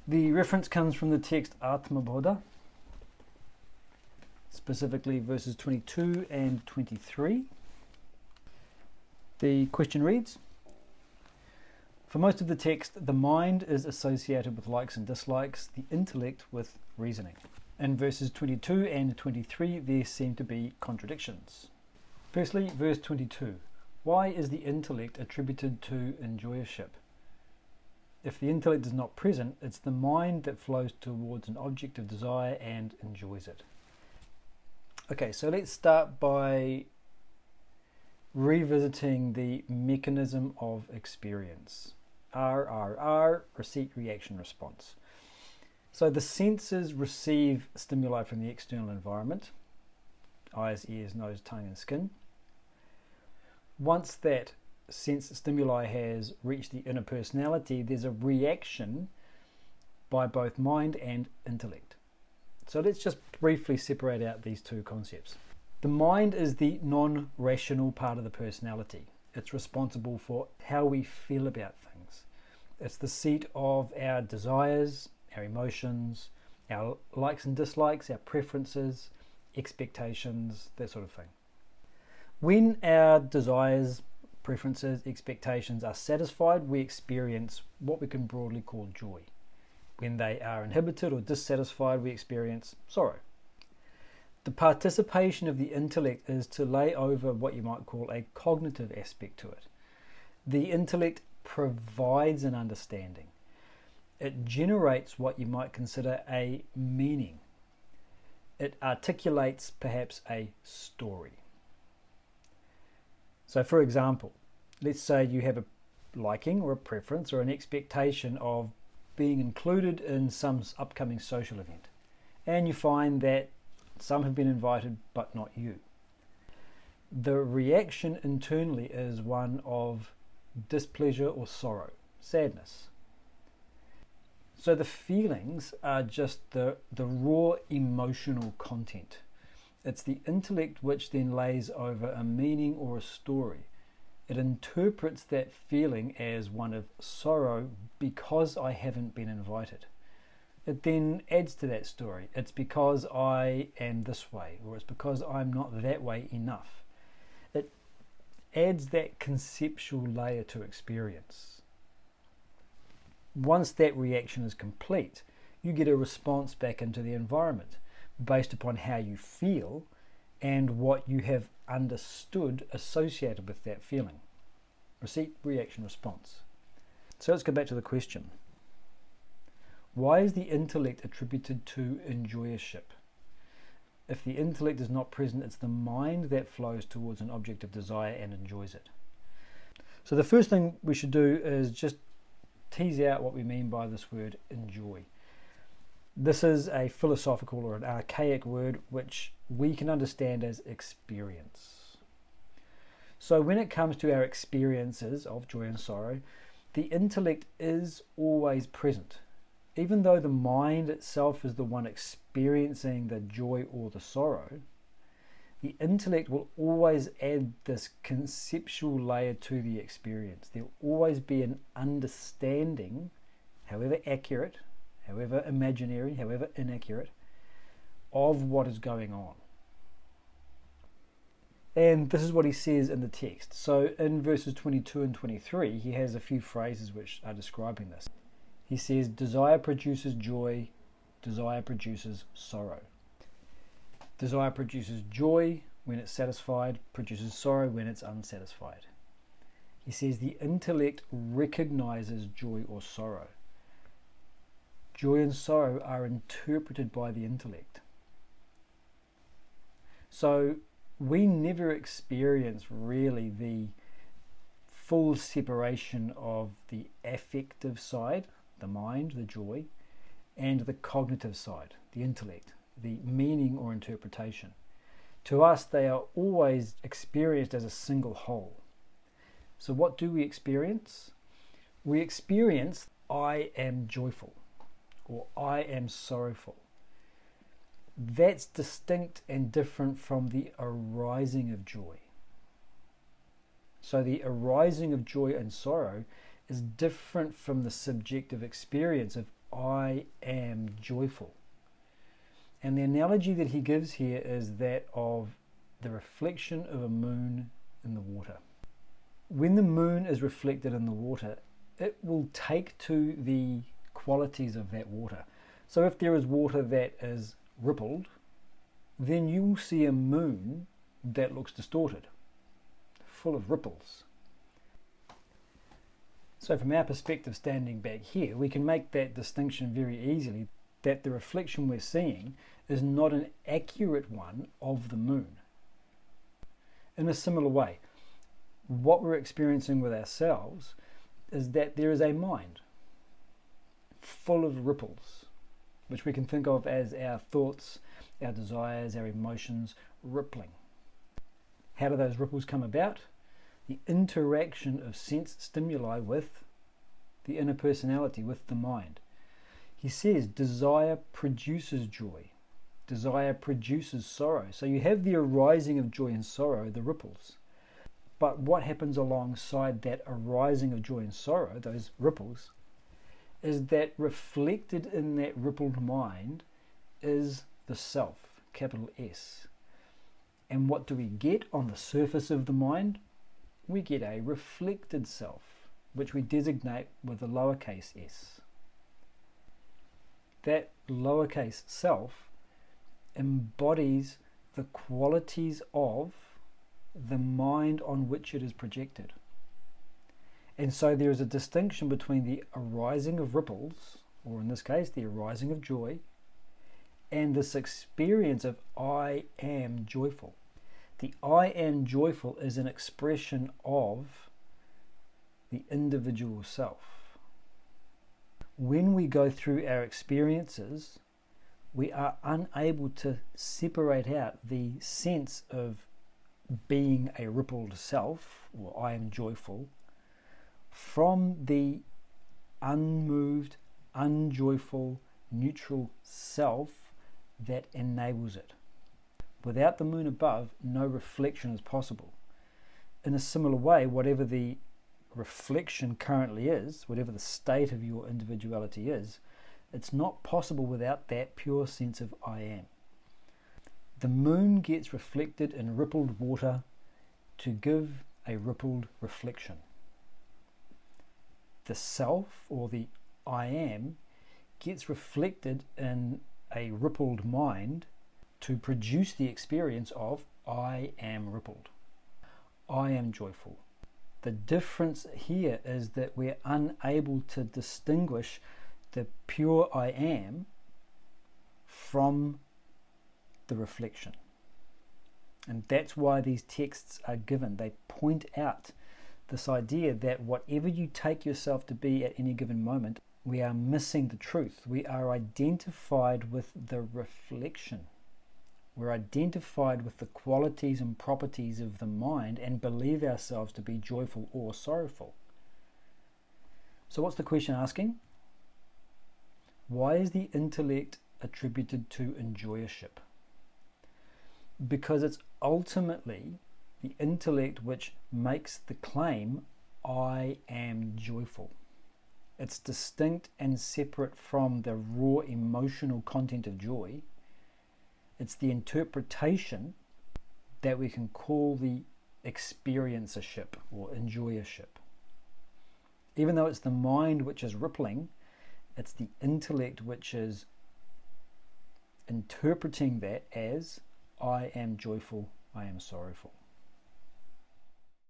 The reference comes from the text Atma Bodha, specifically verses 22 and 23. The question reads, for most of the text, the mind is associated with likes and dislikes, the intellect with reasoning. In verses 22 and 23, there seem to be contradictions. Firstly, verse 22. Why is the intellect attributed to enjoyership? If the intellect is not present, it's the mind that flows towards an object of desire and enjoys it. Okay, so let's start by revisiting the mechanism of experience. RRR, receipt, reaction, response. So the senses receive stimuli from the external environment, eyes, ears, nose, tongue, and skin. Once that sense stimuli has reached the inner personality, there's a reaction by both mind and intellect. So let's just briefly separate out these two concepts. The mind is the non-rational part of the personality. It's responsible for how we feel about things. It's the seat of our desires, our emotions, our likes and dislikes, our preferences, expectations, that sort of thing. When our desires, preferences, expectations are satisfied, we experience what we can broadly call joy. When they are inhibited or dissatisfied, we experience sorrow. The participation of the intellect is to lay over what you might call a cognitive aspect to it. The intellect provides an understanding. It generates what you might consider a meaning. It articulates perhaps a story. So for example, let's say you have a liking or a preference or an expectation of being included in some upcoming social event, and you find that some have been invited but not you. The reaction internally is one of displeasure or sorrow, sadness. So the feelings are just the raw emotional content. It's the intellect which then lays over a meaning or a story. It interprets that feeling as one of sorrow because I haven't been invited. It then adds to that story. It's because I am this way, or it's because I'm not that way enough. It adds that conceptual layer to experience. Once that reaction is complete, you get a response back into the environment based upon how you feel and what you have understood associated with that feeling. Receipt, reaction, response. So let's go back to the question. Why is the intellect attributed to enjoyership? If the intellect is not present, it's the mind that flows towards an object of desire and enjoys it. So the first thing we should do is just tease out what we mean by this word enjoy. This is a philosophical or an archaic word which we can understand as experience. So when it comes to our experiences of joy and sorrow, the intellect is always present. Even though the mind itself is the one experiencing the joy or the sorrow, the intellect will always add this conceptual layer to the experience. There will always be an understanding, however accurate, however imaginary, however inaccurate, of what is going on. And this is what he says in the text. So in verses 22 and 23, he has a few phrases which are describing this. He says, desire produces joy, desire produces sorrow. Desire produces joy when it's satisfied, produces sorrow when it's unsatisfied. He says the intellect recognizes joy or sorrow. Joy and sorrow are interpreted by the intellect. So we never experience really the full separation of the affective side, the mind, the joy, and the cognitive side, the intellect, the meaning or interpretation. To us, they are always experienced as a single whole. So what do we experience? We experience, I am joyful, or I am sorrowful. That's distinct and different from the arising of joy. So the arising of joy and sorrow is different from the subjective experience of I am joyful. And the analogy that he gives here is that of the reflection of a moon in the water. When the moon is reflected in the water, it will take to the qualities of that water. So if there is water that is rippled, then you will see a moon that looks distorted, full of ripples. So from our perspective, standing back here, we can make that distinction very easily, that the reflection we're seeing is not an accurate one of the moon. In a similar way, what we're experiencing with ourselves is that there is a mind full of ripples, which we can think of as our thoughts, our desires, our emotions rippling. How do those ripples come about? The interaction of sense stimuli with the inner personality, with the mind. He says desire produces joy. Desire produces sorrow. So you have the arising of joy and sorrow, the ripples. But what happens alongside that arising of joy and sorrow, those ripples, is that reflected in that rippled mind is the self, capital S. And what do we get on the surface of the mind? We get a reflected self, which we designate with a lowercase s. That lowercase self embodies the qualities of the mind on which it is projected. And so there is a distinction between the arising of ripples, or in this case, the arising of joy, and this experience of I am joyful. The I am joyful is an expression of the individual self. When we go through our experiences, we are unable to separate out the sense of being a rippled self, or I am joyful, from the unmoved, unjoyful, neutral self that enables it. Without the moon above, no reflection is possible. In a similar way, whatever the reflection currently is, whatever the state of your individuality is, it's not possible without that pure sense of I am. The moon gets reflected in rippled water to give a rippled reflection. The self, or the I am, gets reflected in a rippled mind to produce the experience of I am rippled. I am joyful. The difference here is that we're unable to distinguish the pure I am from the reflection. And that's why these texts are given. They point out this idea that whatever you take yourself to be at any given moment, we are missing the truth. We are identified with the reflection. We're identified with the qualities and properties of the mind and believe ourselves to be joyful or sorrowful. So what's the question asking? Why is the intellect attributed to enjoyership? Because it's ultimately the intellect which makes the claim, I am joyful. It's distinct and separate from the raw emotional content of joy. It's the interpretation that we can call the experiencership or enjoyership. Even though it's the mind which is rippling, it's the intellect which is interpreting that as I am joyful, I am sorrowful.